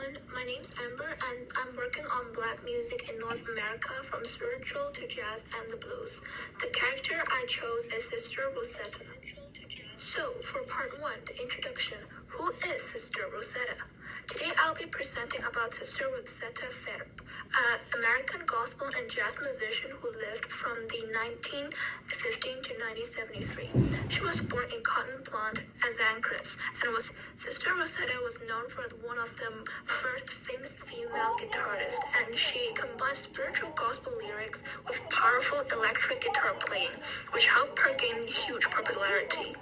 everyone. My name's Amber, and I'm working on Black music in North America from spiritual to jazz and the blues. The character I chose is Sister Rosetta. So, for part one, the introduction, who is Sister Rosetta? Today I'll be presenting about Sister Rosetta Tharpe, an American gospel and jazz musician who lived from the 1915 to 1973. She was born in Cotton Blonde, Azancrist, and Sister Rosetta was known for one of the first famous female guitarists, and she combined spiritual gospel lyrics with powerful electric guitar playing, which helped her gain huge popularity.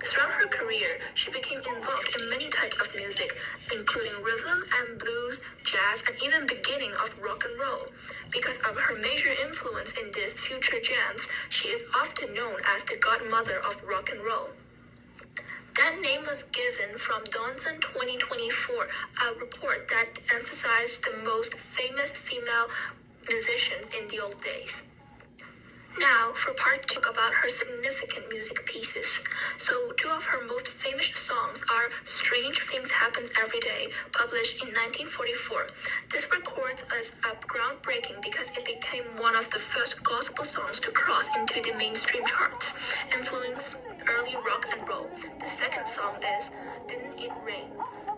Throughout her career, she became involved in many types of music, including rhythm and blues, jazz, and even beginning of rock and roll. Because of her major influence in these future jams, she is often known as the godmother of rock and roll. That name was given from Donson 2024, a report that emphasized the most famous female musicians in the old days. Now, for part two, about her significant music pieces. So, two of her most famous songs are Strange Things Happen Every Day, published in 1944. This record is groundbreaking because it became one of the first gospel songs to cross into the mainstream charts, influencing early rock and roll. The second song is Didn't It Rain?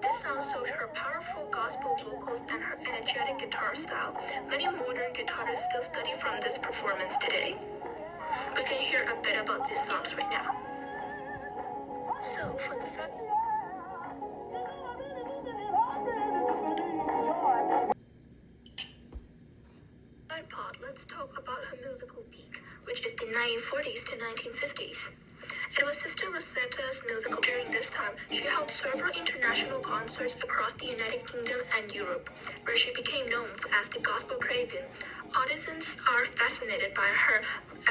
This song shows her powerful gospel vocals and her energetic guitar style. Many modern guitarists still study from this performance today. We can hear a bit about these songs right now. So, for the third part, let's talk about her musical peak, which is the 1940s to 1950s. It was Sister Rosetta's musical. During this time, she held several international concerts across the United Kingdom and Europe, where she became known as the Gospel Craven. Audiences are fascinated by her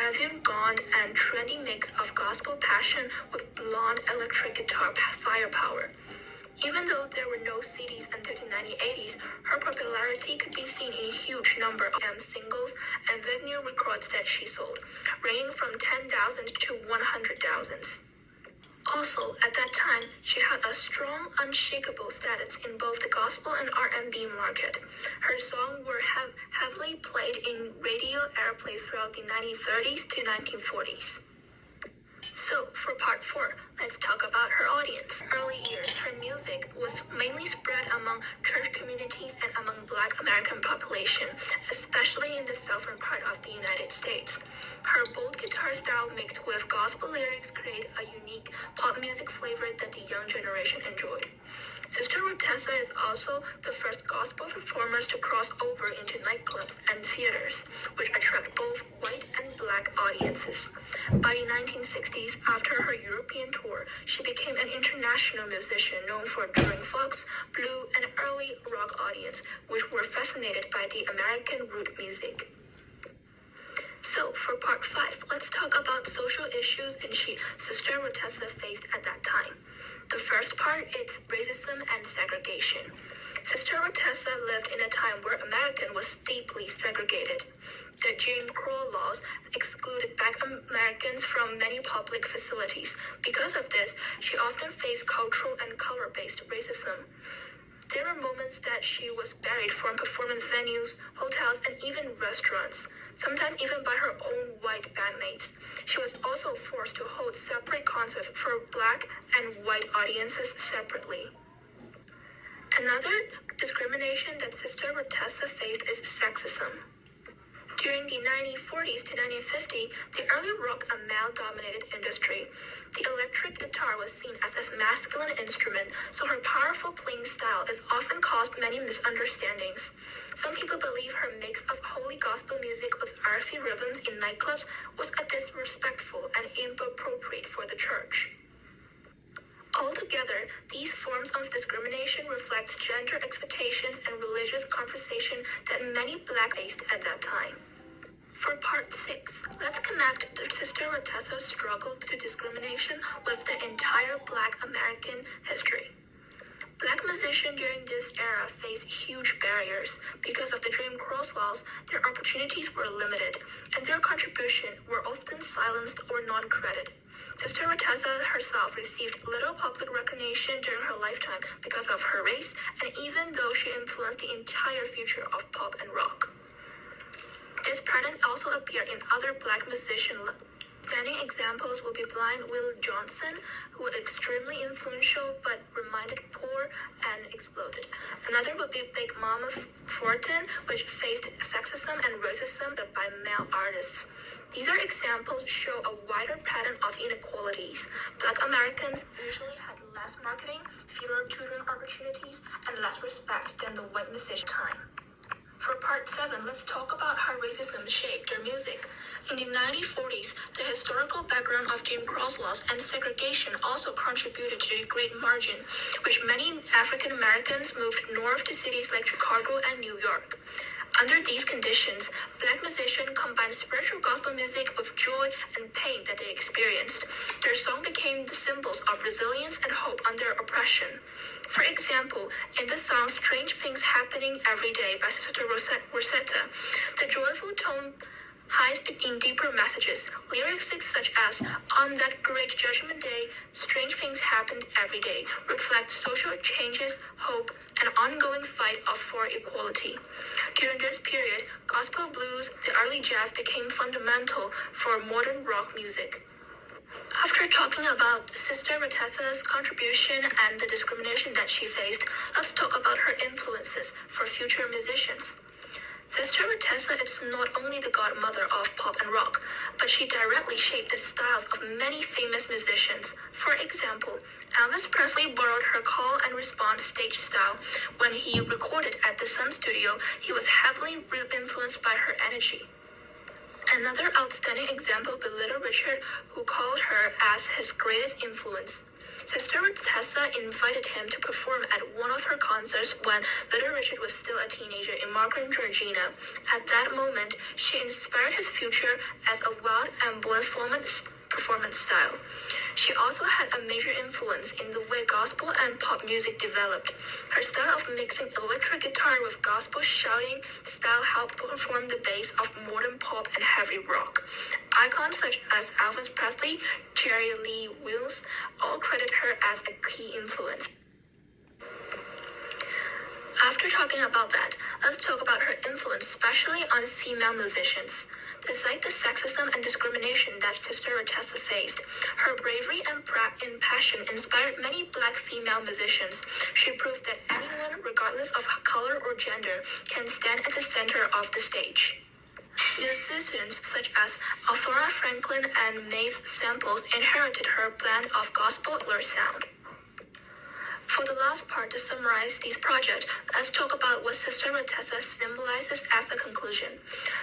avant-garde and trendy mix of gospel passion with blonde electric guitar firepower. Even though there were no CDs until the 1980s, her popularity could be seen in a huge number of singles and vinyl records that she sold, ranging from 10,000 to 100,000. Also, at that time, she had a strong, unshakable status in both the gospel and R&B market. Her songs were heavily played in radio airplay throughout the 1930s to 1940s. So, for part 4, let's talk about her audience. Early years, her music was mainly spread among church communities and among Black American population, especially in the southern part of the United States. Her bold guitar style mixed with gospel lyrics create a unique pop music flavor that the young generation enjoyed. Sister Rosetta is also the first gospel performers to cross over into nightclubs and theaters, which attract both white and Black audiences. By the 1960s, after her European tour, she became an international musician known for drawing folks, blue, and early rock audience, which were fascinated by the American root music. So, for part 5, let's talk about social issues and Sister Rosetta faced at that time. The first part is racism and segregation. Sister Rosetta lived in a time where America was deeply segregated. The Jim Crow laws excluded Black Americans from many public facilities. Because of this, she often faced cultural and color-based racism. There were moments that she was buried from performance venues, hotels, and even restaurants, sometimes even by her own white bandmates. She was also forced to hold separate concerts for Black and white audiences separately. Another discrimination that Sister Rosetta faced is sexism. During the 1940s to 1950s, the early rock a male-dominated industry. The electric guitar was seen as a masculine instrument, so her powerful playing style has often caused many misunderstandings. Some people believe her mix of holy gospel music with earthy rhythms in nightclubs was disrespectful and inappropriate for the church. Altogether, these forms of discrimination reflect gender expectations and religious conversation that many Black faced at that time. For part 6, let's connect Sister Rosetta's struggle to discrimination with the entire Black American history. Black musicians during this era faced huge barriers. Because of the Jim Crow laws, their opportunities were limited, and their contributions were often silenced or non-credited. Sister Rotessa herself received little public recognition during her lifetime because of her race, and even though she influenced the entire future of pop and rock. This pattern also appeared in other Black musicians. Standing examples will be Blind Will Johnson, who was extremely influential but remained poor and exploded. Another would be Big Mama Thornton, which faced sexism and racism by male artists. These are examples show a wider pattern of inequalities. Black Americans usually had less marketing, fewer tutoring opportunities, and less respect than the white musician time. For part 7, let's talk about how racism shaped their music. In the 1940s, the historical background of Jim Crow laws and segregation also contributed to the Great Margin, which many African Americans moved north to cities like Chicago and New York. Under these conditions, Black musicians combined spiritual gospel music with joy and pain that they experienced. Their song became the symbols of resilience and hope under oppression. For example, in the song Strange Things Happening Every Day by Sister Rosetta, the joyful tone hides in deeper messages. Lyrics such as, "On that great judgment day, strange things happened every day," reflect social changes, hope, and ongoing fight for equality. During this period, gospel blues, the early jazz became fundamental for modern rock music. After talking about Sister Rotessa's contribution and the discrimination that she faced, let's talk about her influences for future musicians. Sister Rotessa is not only the godmother of pop and rock, but she directly shaped the styles of many famous musicians. For example, Elvis Presley borrowed her call and response stage style. When he recorded at the Sun Studio, he was heavily influenced by her energy. Another outstanding example was Little Richard, who called her as his greatest influence. Sister Rotessa invited him to perform at one of her concerts when Little Richard was still a teenager in Markham, Georgia. At that moment, she inspired his future as a wild and bold performance style. She also had a major influence in the way gospel and pop music developed. Her style of mixing electric guitar with gospel shouting style helped perform the base of modern pop and heavy rock. Icons such as Elvis Presley, Jerry Lee Lewis all credit her as a key influence. After talking about that, let's talk about her influence, especially on female musicians. Despite the sexism and discrimination that Sister Rotessa faced, her bravery and passion inspired many Black female musicians. She proved that anyone, regardless of color or gender, can stand at the center of the stage. Musicians such as Aretha Franklin and Maeve Samples inherited her blend of gospel sound. For the last part to summarize these projects, let's talk about what Sister Rotessa symbolizes as a conclusion.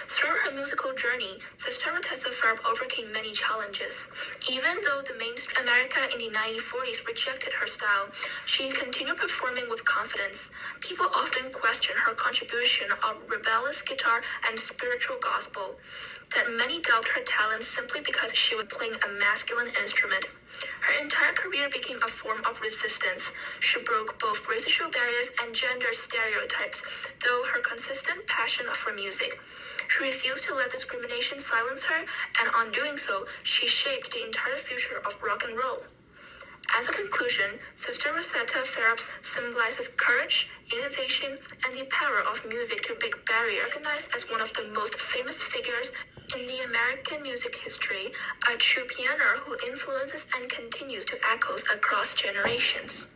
Through her musical journey, Sister Rotessa overcame many challenges. Even though the mainstream America in the 1940s rejected her style, she continued performing with confidence. People often question her contribution of rebellious guitar and spiritual gospel, that many doubt her talent simply because she was playing a masculine instrument. Her entire career became a form of resistance. She broke both racial barriers and gender stereotypes, though her consistent passion for music. She refused to let discrimination silence her, and on doing so, she shaped the entire future of rock and roll. As a conclusion, Sister Rosetta Tharpe symbolizes courage, innovation, and the power of music to break barriers. Recognized as one of the most famous figures in the American music history, a true pioneer who influences and continues to echo across generations.